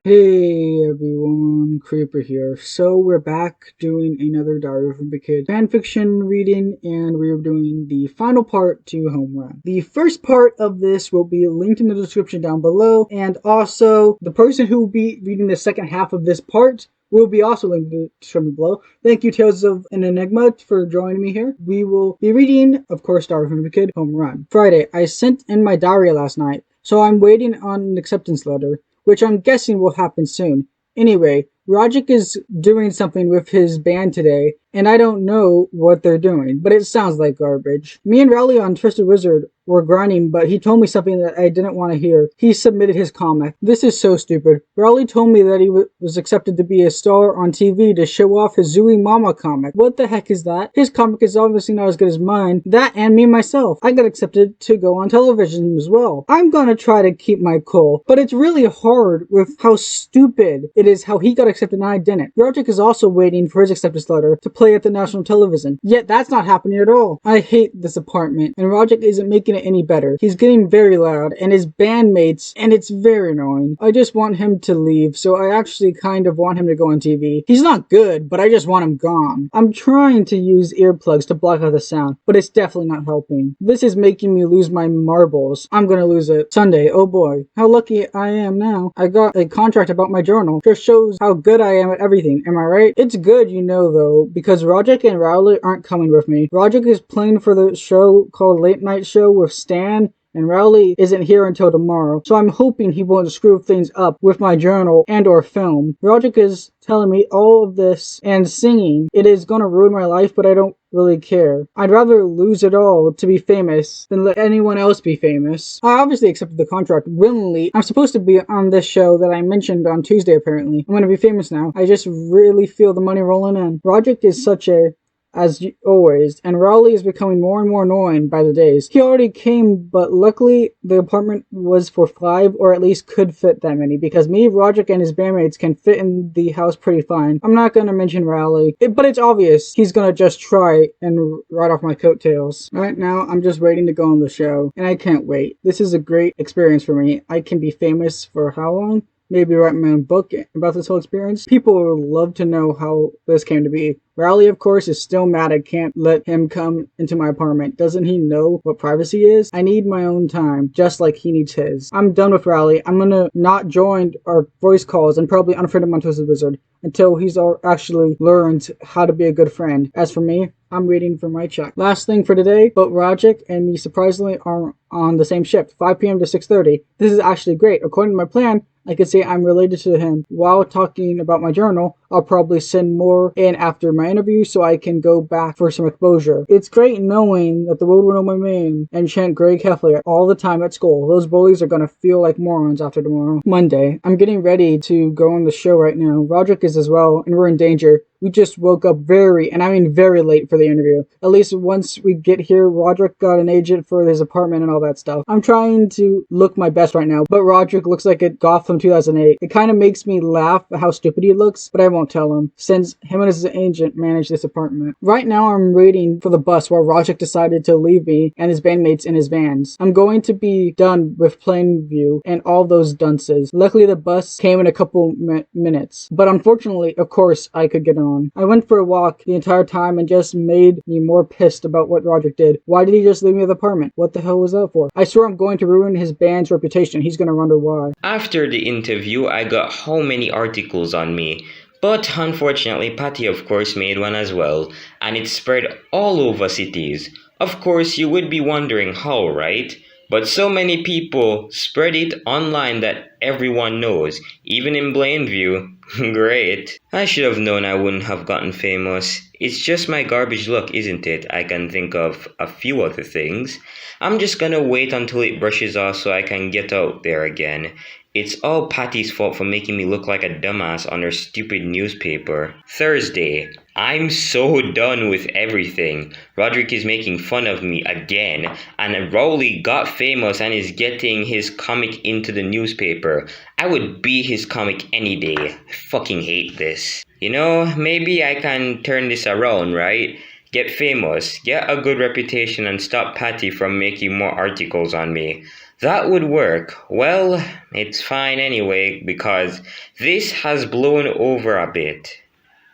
Hey everyone, Creeper here. So we're back doing another Diary of a Wimpy Kid fanfiction reading, and we're doing the final part to Homerun. The first part of this will be linked in the description down below, and also the person who will be reading the second half of this part will be also linked in the description below. Thank you, Tales of an Enigma, for joining me here. We will be reading, of course, Diary of a Wimpy Kid, Homerun. Friday, I sent in my diary last night, so I'm waiting on an acceptance letter, which I'm guessing will happen soon. Anyway, Rogic is doing something with his band today, and I don't know what they're doing, but it sounds like garbage. Me and Rowley on Twisted Wizard were grinding, but he told me something that I didn't want to hear. He submitted his comic. This is so stupid. Rowley told me that he was accepted to be a star on TV to show off his Zooey Mama comic. What the heck is that? His comic is obviously not as good as mine. That and me myself. I got accepted to go on television as well. I'm gonna try to keep my cool, but it's really hard with how stupid it is how he got accepted and I didn't. Rogic is also waiting for his acceptance letter to play at the national television, yet that's not happening at all. I hate this apartment, and Rogic isn't making it any better. He's getting very loud, and his bandmates, and it's very annoying. I just want him to leave, so I actually kind of want him to go on TV. He's not good, but I just want him gone. I'm trying to use earplugs to block out the sound, but it's definitely not helping. This is making me lose my marbles. I'm gonna lose it. Sunday, oh boy. How lucky I am now. I got a contract about my journal. Just shows how good I am at everything, am I right? It's good, you know, though, because Rogic and Rowley aren't coming with me. Rogic is playing for the show called Late Night Show with Stan, and Rowley isn't here until tomorrow, so I'm hoping he won't screw things up with my journal and or film. Rogic is telling me all of this and singing. It is gonna ruin my life, but I don't really care. I'd rather lose it all to be famous than let anyone else be famous. I obviously accepted the contract willingly. I'm supposed to be on this show that I mentioned on Tuesday apparently. I'm gonna be famous now. I just really feel the money rolling in. Rogic is such a as always, and Rowley is becoming more and more annoying by the days. He already came, but luckily the apartment was for 5, or at least could fit that many, because me, Rogic, and his bandmates can fit in the house pretty fine. I'm not gonna mention Rowley, but it's obvious he's gonna just try and ride off my coattails. Right now, I'm just waiting to go on the show, and I can't wait. This is a great experience for me. I can be famous for how long? Maybe write my own book about this whole experience. People would love to know how this came to be. Rowley, of course, is still mad I can't let him come into my apartment. Doesn't he know what privacy is? I need my own time, just like he needs his. I'm done with Rowley. I'm gonna not join our voice calls and probably unfriend him on Twisted Wizard until he's actually learned how to be a good friend. As for me, I'm waiting for my check. Last thing for today, but Rogic and me surprisingly are on the same shift, 5 p.m. to 6:30. This is actually great. According to my plan, I could say I'm related to him. While talking about my journal, I'll probably send more in after my interview so I can go back for some exposure. It's great knowing that the world will know my name and chant Greg Heffley all the time at school. Those bullies are gonna feel like morons after tomorrow. Monday, I'm getting ready to go on the show right now. Rogic is as well, and we're in danger. We just woke up very, and I mean very late for the interview. At least once we get here, Rogic got an agent for his apartment and all that stuff. I'm trying to look my best right now, but Rogic looks like a goth from 2008. It kind of makes me laugh at how stupid he looks, but I won't tell him, since him and his agent manage this apartment. Right now, I'm waiting for the bus while Rogic decided to leave me and his bandmates in his vans. I'm going to be done with Plainview and all those dunces. Luckily, the bus came in a couple minutes, but unfortunately, of course, I could get on. I went for a walk the entire time and just made me more pissed about what Rogic did. Why did he just leave me at the apartment? What the hell was that for? I swear I'm going to ruin his band's reputation. He's gonna wonder why. After the interview, I got how many articles on me. But unfortunately, Patty of course made one as well, and it spread all over cities. Of course, you would be wondering how, right? But so many people spread it online that everyone knows, even in Plainview. Great. I should have known I wouldn't have gotten famous. It's just my garbage luck, isn't it? I can think of a few other things. I'm just gonna wait until it brushes off so I can get out there again. It's all Patty's fault for making me look like a dumbass on her stupid newspaper. Thursday. I'm so done with everything. Roderick is making fun of me again, and Rowley got famous and is getting his comic into the newspaper. I would be his comic any day. I fucking hate this. You know, maybe I can turn this around, right? get famous, get a good reputation, and stop Patty from making more articles on me. That would work. Well, it's fine anyway, because this has blown over a bit.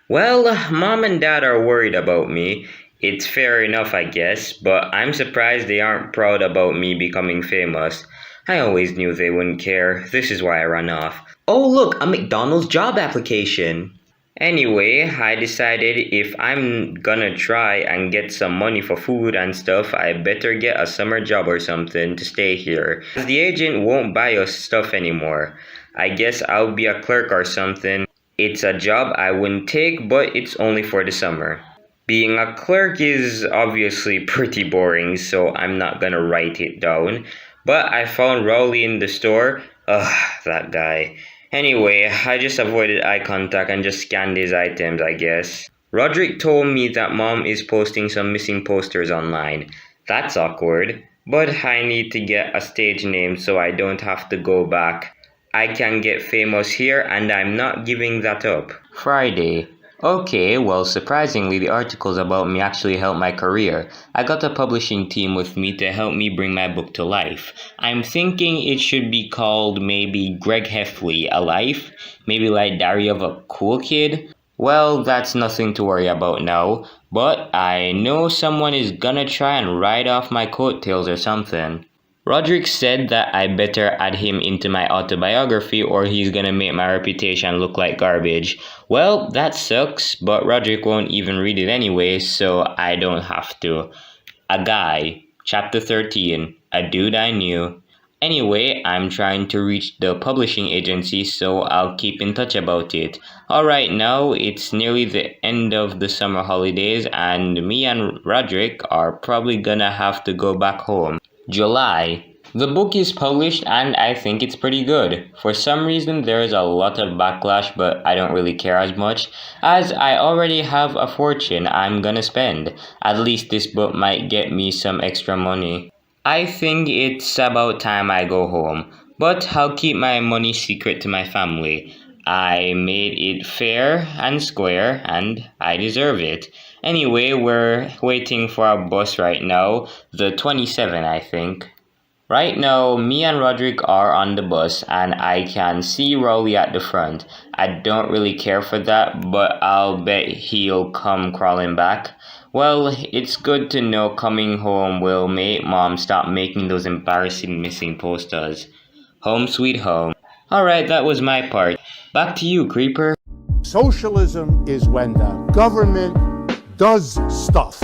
Well, mom and dad are worried about me. It's fair enough, I guess, but I'm surprised they aren't proud about me becoming famous. I always knew they wouldn't care. This is why I run off. Oh, look, a McDonald's job application. Anyway, I decided if I'm gonna try and get some money for food and stuff, I better get a summer job or something to stay here. As the agent won't buy us stuff anymore. I guess I'll be a clerk or something. It's a job I wouldn't take, but it's only for the summer. Being a clerk is obviously pretty boring, so I'm not gonna write it down. But I found Rowley in the store. Ugh, that guy. Anyway, I just avoided eye contact and just scanned his items, I guess. Roderick told me that mom is posting some missing posters online. That's awkward. But I need to get a stage name so I don't have to go back. I can get famous here and I'm not giving that up. Friday. Okay, well, surprisingly, the articles about me actually helped my career. I got a publishing team with me to help me bring my book to life. I'm thinking it should be called maybe Greg Heffley, A Life? Maybe like Diary of a Cool Kid? Well, that's nothing to worry about now, but I know someone is gonna try and ride off my coattails or something. Roderick said that I better add him into my autobiography or he's gonna make my reputation look like garbage. Well, that sucks, but Roderick won't even read it anyway, so I don't have to. A Guy, Chapter 13, A Dude I Knew. Anyway, I'm trying to reach the publishing agency, so I'll keep in touch about it. Alright, now it's nearly the end of the summer holidays, and me and Roderick are probably gonna have to go back home. July. The book is published and I think it's pretty good. For some reason there is a lot of backlash, but I don't really care as much, as I already have a fortune I'm gonna spend. At least this book might get me some extra money. I think it's about time I go home, but I'll keep my money secret to my family. I made it fair and square, and I deserve it. Anyway, we're waiting for a bus right now, the 27 I think. Right now, me and Roderick are on the bus, and I can see Rowley at the front. I don't really care for that, but I'll bet he'll come crawling back. Well, it's good to know coming home will make mom stop making those embarrassing missing posters. Home sweet home. Alright, that was my part. Back to you, Creeper. Socialism is when the government does stuff.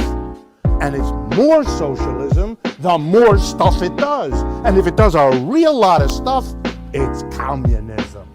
And it's more socialism the more stuff it does. And if it does a real lot of stuff, it's communism.